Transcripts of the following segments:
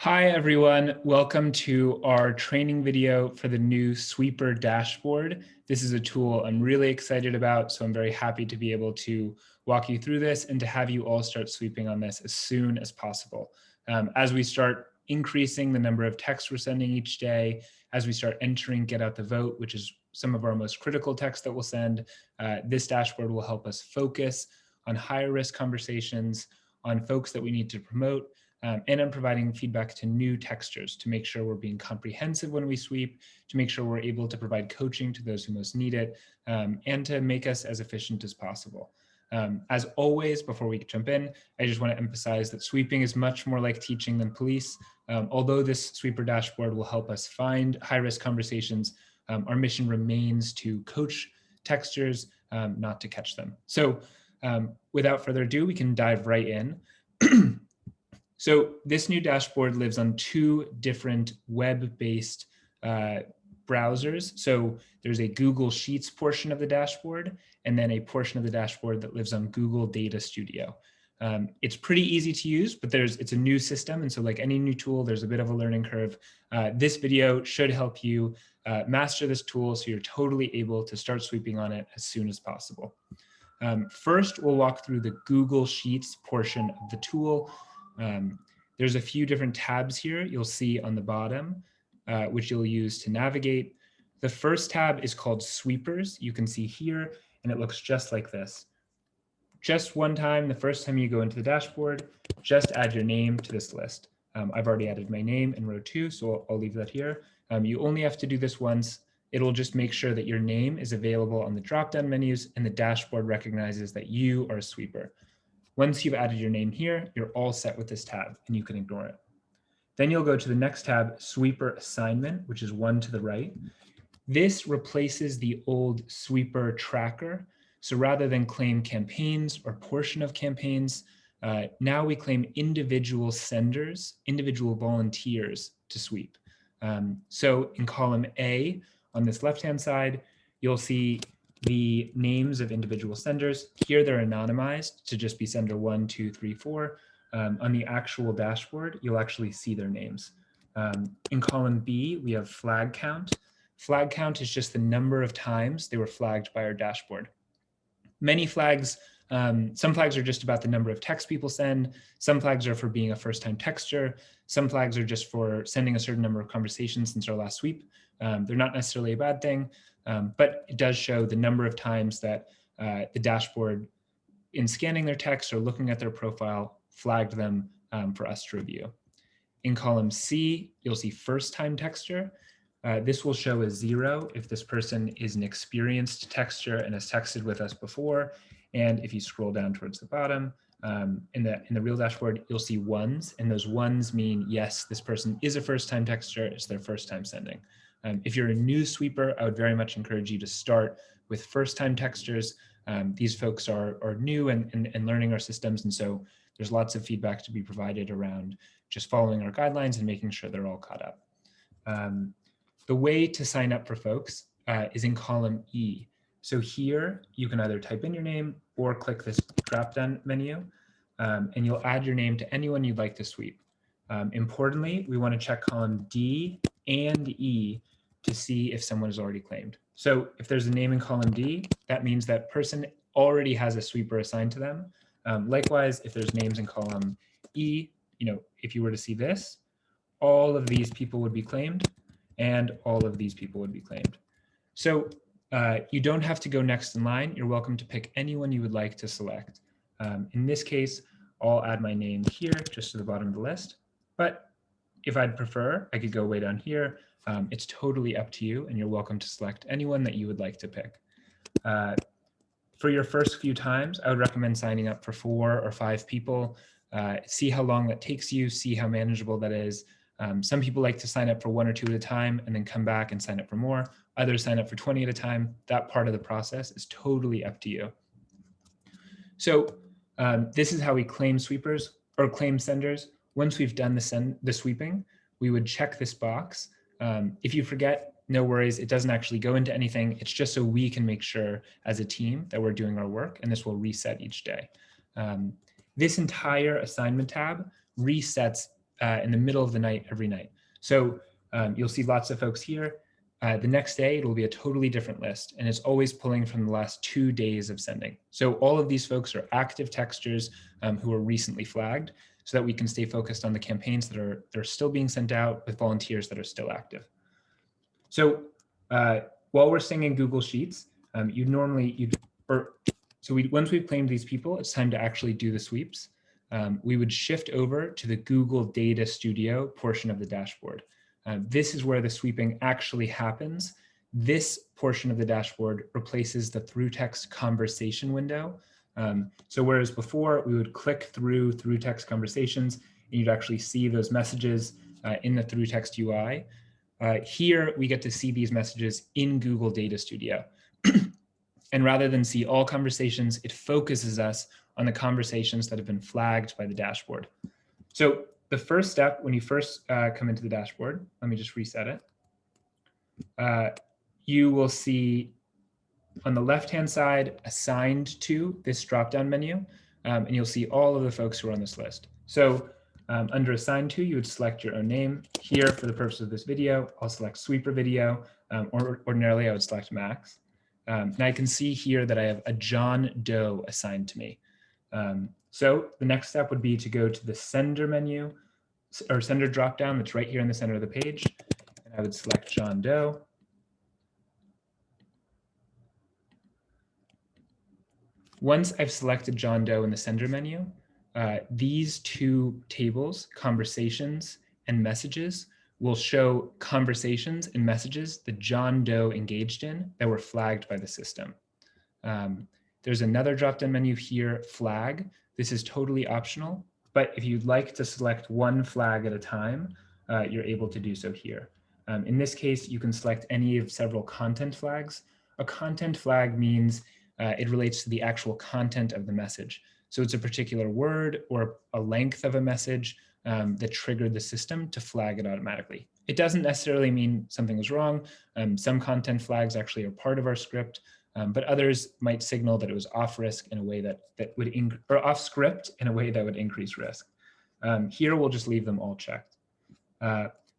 Hi, everyone. Welcome to our training video for the new Sweeper dashboard. This is a tool I'm really excited about, so I'm very happy to be able to walk you through this and to have you all start sweeping on this as soon as possible. As we start increasing the number of texts we're sending each day, as we start entering Get Out the Vote, which is some of our most critical text that we'll send, this dashboard will help us focus on higher risk conversations, on folks that we need to promote, and I'm providing feedback to new textures to make sure we're being comprehensive when we sweep, to make sure we're able to provide coaching to those who most need it, and to make us as efficient as possible. As always, before we jump in, I just want to emphasize that sweeping is much more like teaching than police. Although this sweeper dashboard will help us find high-risk conversations, our mission remains to coach textures, not to catch them. So without further ado, we can dive right in. So this new dashboard lives on two different web-based browsers. So there's a Google Sheets portion of the dashboard, and then a portion of the dashboard that lives on Google Data Studio. It's pretty easy to use, but it's a new system. And so like any new tool, there's a bit of a learning curve. This video should help you master this tool so you're totally able to start sweeping on it as soon as possible. First, we'll walk through the Google Sheets portion of the tool. There's a few different tabs here you'll see on the bottom, which you'll use to navigate. The first tab is called Sweepers. You can see here, and it looks just like this. Just one time, the first time you go into the dashboard, just add your name to this list. I've already added my name in row 2, so I'll leave that here. You only have to do this once. It'll just make sure that your name is available on the drop-down menus and the dashboard recognizes that you are a sweeper. Once you've added your name here, you're all set with this tab and you can ignore it. Then you'll go to the next tab, Sweeper Assignment, which is one to the right. This replaces the old Sweeper Tracker. So rather than claim campaigns or portion of campaigns, now we claim individual senders, individual volunteers to sweep. So in column A, on this left-hand side, you'll see the names of individual senders. Here they're anonymized to just be sender 1, 2, 3, 4. On the actual dashboard, you'll actually see their names. In column B, we have flag count. Flag count is just the number of times they were flagged by our dashboard. Many flags, some flags are just about the number of texts people send. Some flags are for being a first-time texter. Some flags are just for sending a certain number of conversations since our last sweep. They're not necessarily a bad thing, but it does show the number of times that the dashboard, in scanning their text or looking at their profile, flagged them for us to review. In column C, you'll see first-time texter. This will show a 0 if this person is an experienced texter and has texted with us before. And if you scroll down towards the bottom, in the real dashboard, you'll see 1s, and those 1s mean, yes, this person is a first-time texter, it's their first time sending. If you're a new sweeper, I would very much encourage you to start with first-time texters. These folks are new and learning our systems, and so there's lots of feedback to be provided around just following our guidelines and making sure they're all caught up. The way to sign up for folks is in column E. So here, you can either type in your name or click this drop-down menu, and you'll add your name to anyone you'd like to sweep. Importantly, we want to check column D and E to see if someone is already claimed. So if there's a name in column D, that means that person already has a sweeper assigned to them. Likewise, if there's names in column E, if you were to see this, all of these people would be claimed and all of these people would be claimed. So you don't have to go next in line. You're welcome to pick anyone you would like to select. In this case, I'll add my name here just to the bottom of the list. But if I'd prefer, I could go way down here. It's totally up to you, and you're welcome to select anyone that you would like to pick. For your first few times, I would recommend signing up for 4 or 5 people. See how long that takes you, see how manageable that is. Some people like to sign up for 1 or 2 at a time and then come back and sign up for more. Others sign up for 20 at a time. That part of the process is totally up to you. So this is how we claim sweepers or claim senders. Once we've done the sweeping, we would check this box. If you forget, no worries, it doesn't actually go into anything. It's just so we can make sure as a team that we're doing our work, and this will reset each day. This entire assignment tab resets in the middle of the night every night. So you'll see lots of folks here. The next day, it'll be a totally different list, and it's always pulling from the last 2 days of sending. So all of these folks are active texters who are recently flagged, so that we can stay focused on the campaigns that are still being sent out with volunteers that are still active. So while we're staying in Google Sheets, once we've claimed these people, it's time to actually do the sweeps. We would shift over to the Google Data Studio portion of the dashboard. This is where the sweeping actually happens. This portion of the dashboard replaces the through text conversation window. So whereas before we would click through text conversations and you'd actually see those messages in the through text UI, here we get to see these messages in Google Data Studio. And rather than see all conversations, it focuses us on the conversations that have been flagged by the dashboard. So the first step when you first come into the dashboard, let me just reset it. You will see on the left-hand side assigned to this drop-down menu, and you'll see all of the folks who are on this list. So under assigned to, you would select your own name. Here, for the purpose of this video, I'll select Sweeper Video, or ordinarily I would select Max. And I can see here that I have a John Doe assigned to me. So the next step would be to go to the sender menu, or sender dropdown that's right here in the center of the page. And I would select John Doe. Once I've selected John Doe in the sender menu, these two tables, conversations and messages, will show conversations and messages that John Doe engaged in that were flagged by the system. There's another drop-down menu here, flag. This is totally optional, but if you'd like to select one flag at a time, you're able to do so here. In this case, you can select any of several content flags. A content flag means it relates to the actual content of the message. So it's a particular word or a length of a message that triggered the system to flag it automatically. It doesn't necessarily mean something was wrong. Some content flags actually are part of our script, but others might signal that it was off risk in a way that would, or off script in a way that would increase risk. Here we'll just leave them all checked.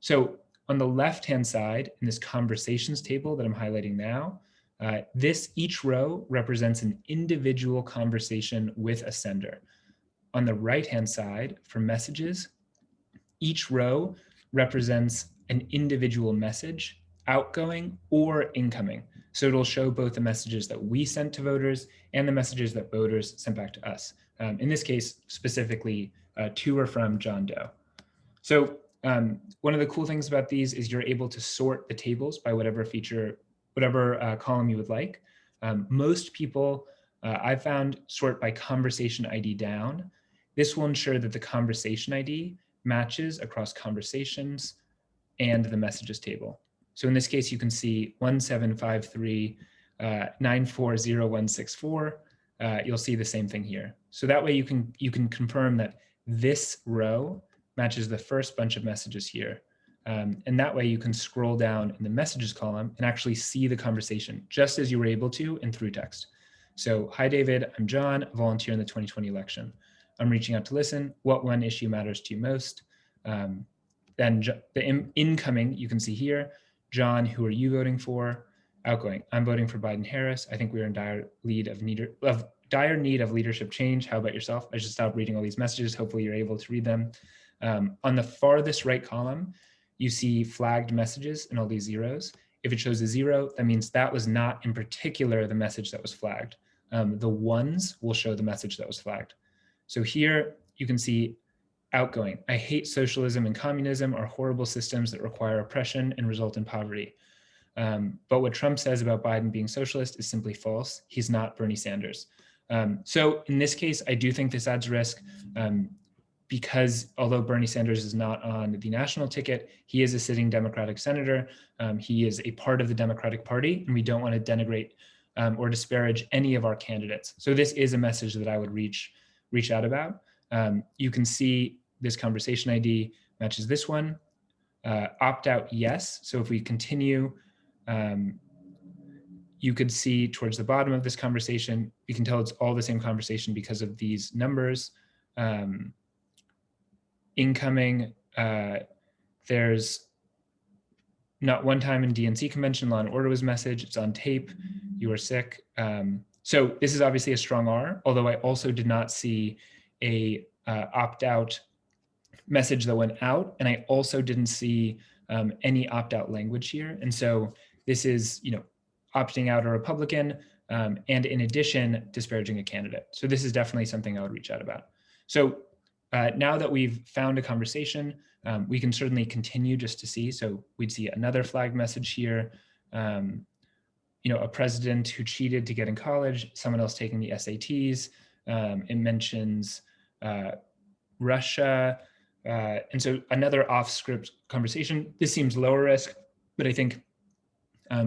So on the left-hand side in this conversations table that I'm highlighting now, each row represents an individual conversation with a sender. On the right-hand side for messages, each row represents an individual message, outgoing or incoming. So it'll show both the messages that we sent to voters and the messages that voters sent back to us. In this case, specifically to or from John Doe. So one of the cool things about these is you're able to sort the tables by whatever column you would like. Most people I've found sort by conversation ID down. This will ensure that the conversation ID matches across conversations and the messages table. So in this case, you can see 1753940164. You'll see the same thing here. So that way you can confirm that this row matches the first bunch of messages here. And that way you can scroll down in the messages column and actually see the conversation just as you were able to in through text. So, hi David, I'm John, a volunteer in the 2020 election. I'm reaching out to listen. What one issue matters to you most? Then the incoming, you can see here, John, who are you voting for? Outgoing, I'm voting for Biden-Harris. I think we're in dire need of leadership change. How about yourself? I should stop reading all these messages. Hopefully you're able to read them. On the farthest right column, you see flagged messages and all these zeros. If it shows a zero, that means that was not in particular the message that was flagged. The ones will show the message that was flagged. So here you can see outgoing. I hate socialism and communism are horrible systems that require oppression and result in poverty. But what Trump says about Biden being socialist is simply false. He's not Bernie Sanders. So in this case, I do think this adds risk because although Bernie Sanders is not on the national ticket, he is a sitting Democratic senator. He is a part of the Democratic Party, and we don't want to denigrate or disparage any of our candidates. So this is a message that I would reach out about. You can see this conversation ID matches this one. Opt out, yes. So if we continue, you could see towards the bottom of this conversation, you can tell it's all the same conversation because of these numbers. Incoming, there's not one time in DNC convention law and order was message. It's on tape. You were sick. So this is obviously a strong R, although I also did not see a opt-out message that went out, and I also didn't see any opt-out language here. And so this is, opting out a Republican, and in addition, disparaging a candidate. So this is definitely something I would reach out about. So now that we've found a conversation, we can certainly continue just to see. So we'd see another flag message here. A president who cheated to get in college, someone else taking the SATs. It mentions Russia. And so another off-script conversation. This seems lower risk, but I think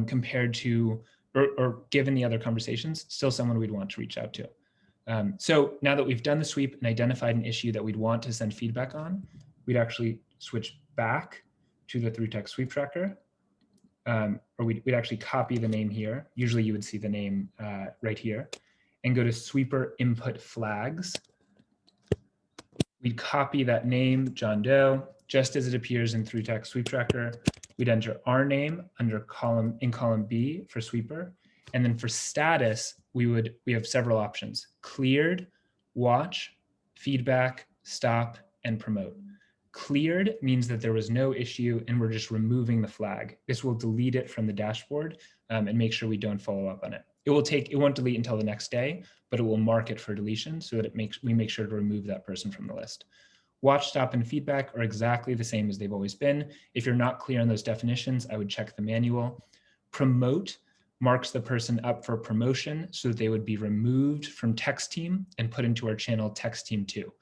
compared to, or given the other conversations, still someone we'd want to reach out to. So now that we've done the sweep and identified an issue that we'd want to send feedback on, we'd actually switch back to the through text sweep tracker, or we'd actually copy the name here. Usually you would see the name right here, and go to sweeper input flags. We'd copy that name, John Doe, just as it appears in through text sweep tracker. We'd enter our name under column B for sweeper. And then for status, we have several options: cleared, watch, feedback, stop, and promote. Cleared means that there was no issue and we're just removing the flag. This will delete it from the dashboard and make sure we don't follow up on it. It won't delete until the next day, but it will mark it for deletion so that we make sure to remove that person from the list. Watch, stop, and feedback are exactly the same as they've always been. If you're not clear on those definitions, I would check the manual. Promote marks the person up for promotion so that they would be removed from text team and put into our channel text team 2.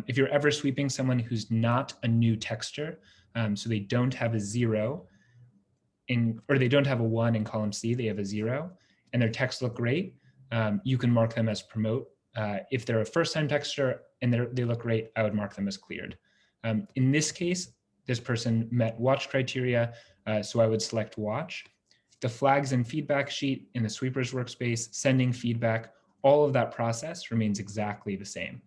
If you're ever sweeping someone who's not a new texter, so they don't have a 0 or they don't have a 1 in column C, they have a 0, and their texts look great, you can mark them as promote. If they're a first-time texter and they look great, I would mark them as cleared. In this case, this person met watch criteria, so I would select watch. The flags and feedback sheet in the sweepers workspace, sending feedback, all of that process remains exactly the same.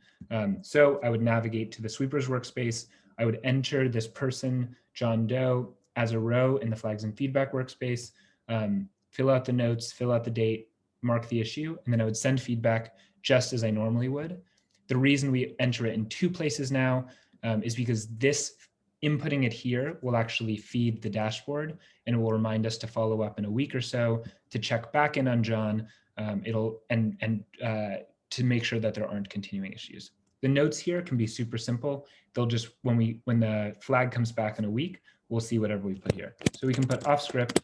So I would navigate to the sweepers workspace. I would enter this person, John Doe, as a row in the flags and feedback workspace, fill out the notes, fill out the date, mark the issue, and then I would send feedback just as I normally would. The reason we enter it in 2 places now is because this inputting it here will actually feed the dashboard, and it will remind us to follow up in a week or so to check back in on John. To make sure that there aren't continuing issues. The notes here can be super simple. They'll just, when the flag comes back in a week, we'll see whatever we put here. So we can put off script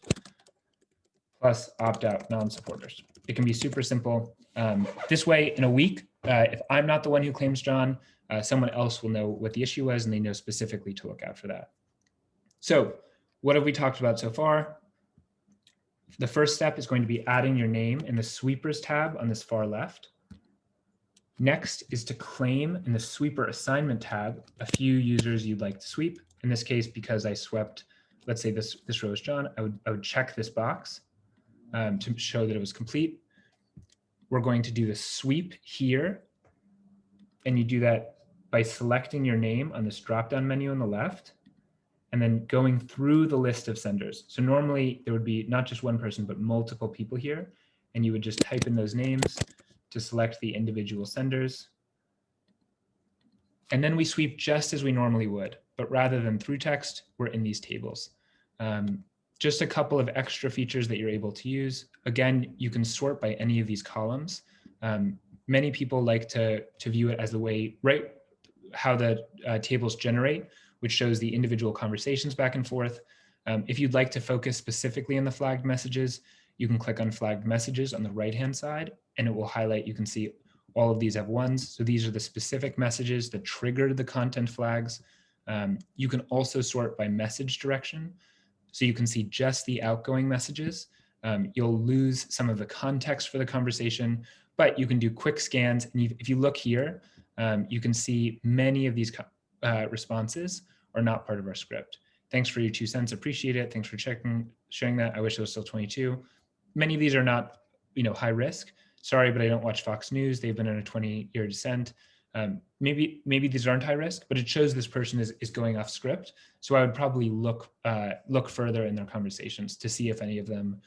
plus opt-out non-supporters. It can be super simple. This way, in a week, if I'm not the one who claims John, someone else will know what the issue was and they know specifically to look out for that. So what have we talked about so far? The first step is going to be adding your name in the sweepers tab on this far left. Next is to claim in the sweeper assignment tab a few users you'd like to sweep. In this case, because I swept, let's say this row is John, I would check this box to show that it was complete. We're going to do the sweep here. And you do that by selecting your name on this drop-down menu on the left, and then going through the list of senders. So normally there would be not just one person, but multiple people here. And you would just type in those names to select the individual senders. And then we sweep just as we normally would, but rather than through text, we're in these tables. Just a couple of extra features that you're able to use. Again, you can sort by any of these columns. Many people like to view it as the way, right, how the tables generate, which shows the individual conversations back and forth. If you'd like to focus specifically on the flagged messages, you can click on flagged messages on the right-hand side, and it will highlight, you can see all of these have ones. So these are the specific messages that triggered the content flags. You can also sort by message direction. So you can see just the outgoing messages. You'll lose some of the context for the conversation, but you can do quick scans. And if you look here, you can see many of these responses are not part of our script. Thanks for your 2 cents, appreciate it. Thanks for sharing that. I wish it was still 22. Many of these are not, high risk. Sorry, but I don't watch Fox News. They've been on a 20-year descent. Maybe these aren't high risk, but it shows this person is going off script. So I would probably look further in their conversations to see if any of them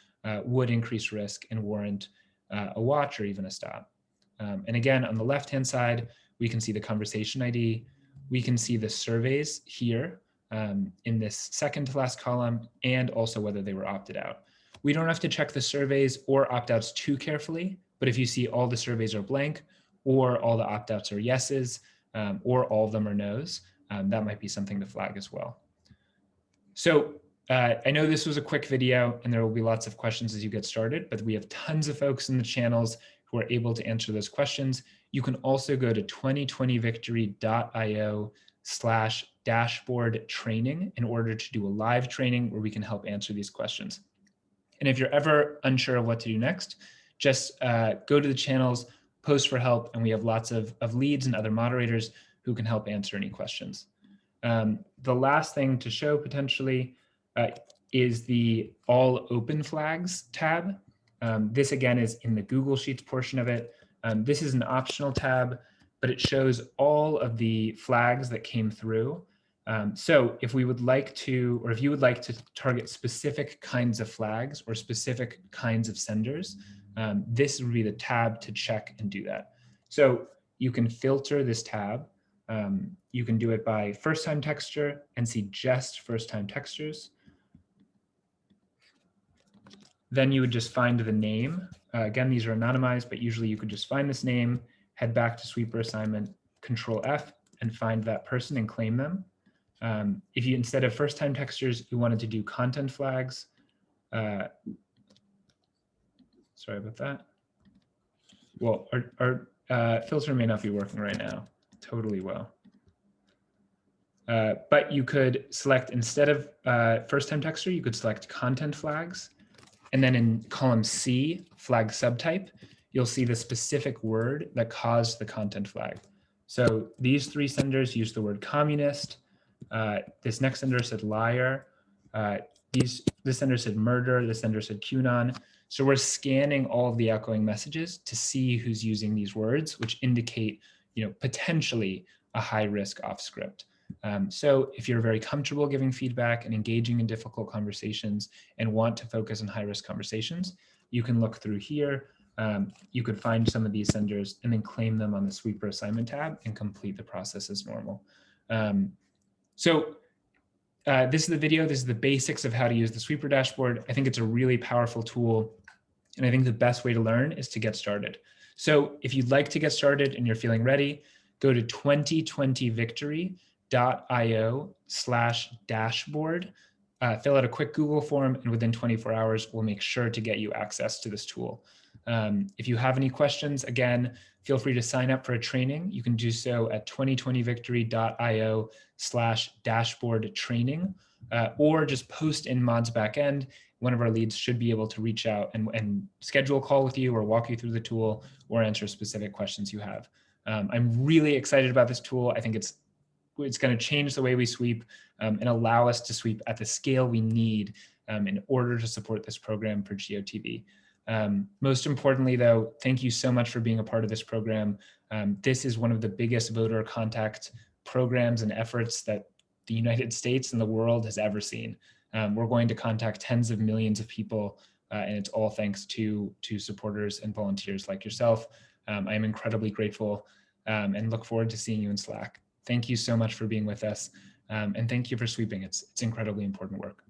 would increase risk and warrant a watch or even a stop. And again, on the left-hand side, we can see the conversation ID. We can see the surveys here in this second to last column, and also whether they were opted out. We don't have to check the surveys or opt-outs too carefully, but if you see all the surveys are blank, or all the opt-outs are yeses, or all of them are nos, that might be something to flag as well. So I know this was a quick video and there will be lots of questions as you get started, but we have tons of folks in the channels who are able to answer those questions. You can also go to 2020victory.io/dashboard training in order to do a live training where we can help answer these questions. And if you're ever unsure of what to do next, just go to the channels, post for help, and we have lots of leads and other moderators who can help answer any questions. The last thing to show potentially is the all open flags tab. This again is in the Google Sheets portion of it. This is an optional tab, but it shows all of the flags that came through. So if we would like to, or if you would like to target specific kinds of flags or specific kinds of senders, this would be the tab to check and do that. So you can filter this tab. You can do it by first-time texture and see just first-time textures. Then you would just find the name. Again, these are anonymized, but usually you could just find this name, head back to sweeper assignment, Control F, and find that person and claim them. If you, instead of first-time textures, you wanted to do content flags, sorry about that. Well, our filter may not be working right now. Totally well. But you could select, instead of first-time texture, you could select content flags. And then in column C, flag subtype, you'll see the specific word that caused the content flag. So these three senders use the word communist. This next sender said liar. This sender said murder. This sender said QAnon. So we're scanning all of the outgoing messages to see who's using these words, which indicate, potentially a high risk off script. So if you're very comfortable giving feedback and engaging in difficult conversations and want to focus on high risk conversations, you can look through here. You could find some of these senders and then claim them on the sweeper assignment tab and complete the process as normal. This is the video. This is the basics of how to use the sweeper dashboard. I think it's a really powerful tool. And I think the best way to learn is to get started. So if you'd like to get started and you're feeling ready, go to 2020victory.io/dashboard, fill out a quick Google form, and within 24 hours, we'll make sure to get you access to this tool. If you have any questions, again, feel free to sign up for a training. You can do so at 2020victory.io/dashboard training, or just post in Mod's backend. One of our leads should be able to reach out and schedule a call with you or walk you through the tool or answer specific questions you have. I'm really excited about this tool. I think it's going to change the way we sweep and allow us to sweep at the scale we need in order to support this program for GeoTV. Most importantly, though, thank you so much for being a part of this program. This is one of the biggest voter contact programs and efforts that the United States and the world has ever seen. We're going to contact tens of millions of people, and it's all thanks to supporters and volunteers like yourself. I am incredibly grateful and look forward to seeing you in Slack. Thank you so much for being with us, and thank you for sweeping. It's incredibly important work.